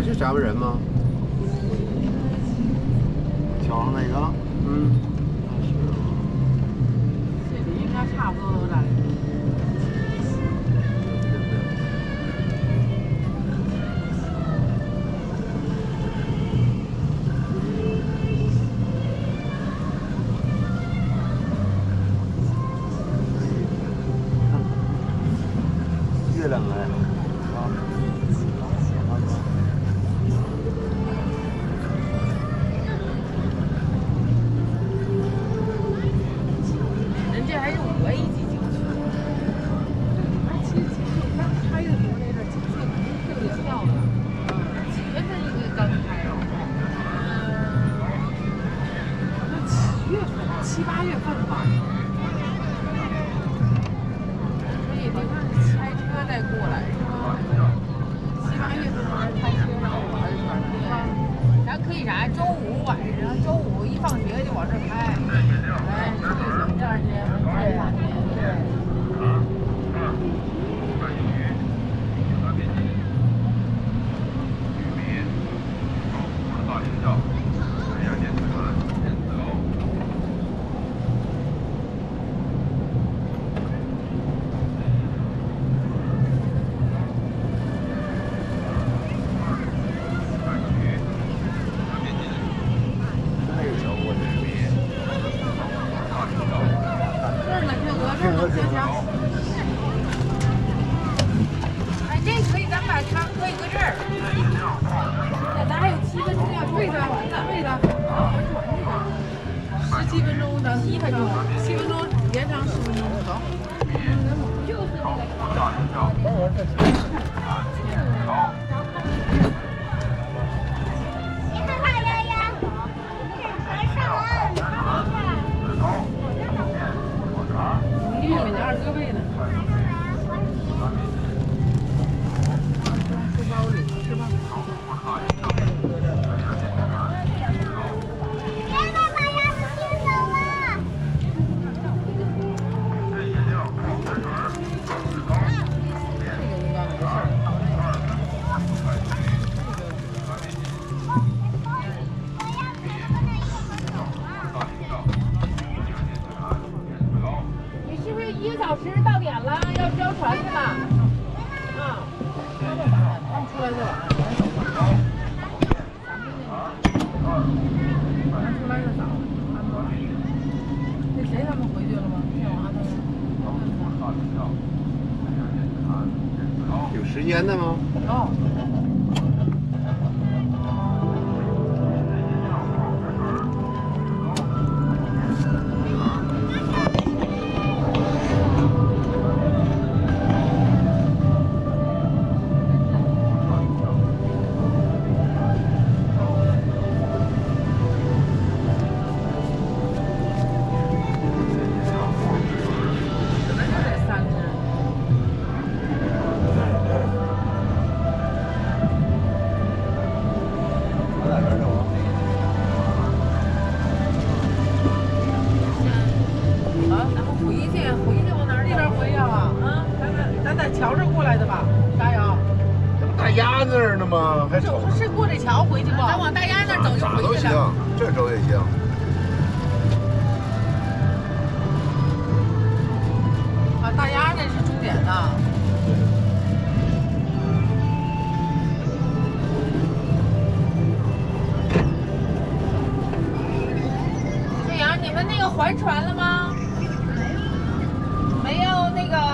这是厦门人吗？桥上那个？嗯。那是。这里应该差不多都来。月亮来了啊！人这还是5A级景区。其实刚开的时候那阵景色肯定特别漂亮。几月份应该刚开啊？那7月份、7、8月份吧。所以得看开车再过来是吧？7、8月份那边开车然后玩一圈对，咱可以啥？周5晚上，周5一放学就往这开，哎，出去行这2天，对呀，对。哎，这可以，咱把汤搁一搁这儿。咱还有7分钟要对的，对的。17分钟的，7分钟，7分钟延长10分钟，走。就是那个。玉米的2个位呢。吃包里是吧？1个小时到点了，要交船去了。他们出来再晚上，咱走吧。咱出来的早，那谁他们回去了吗？天娃他们。有时间的吗？哦。咱在桥这过来的吧，加油！大鸭那儿呢吗？还这不是过这桥回去不？咱往大鸭那儿走就咋都行，这走也行。啊，大鸭那是终点呢。岳阳，你们那个还船了吗？没有那个。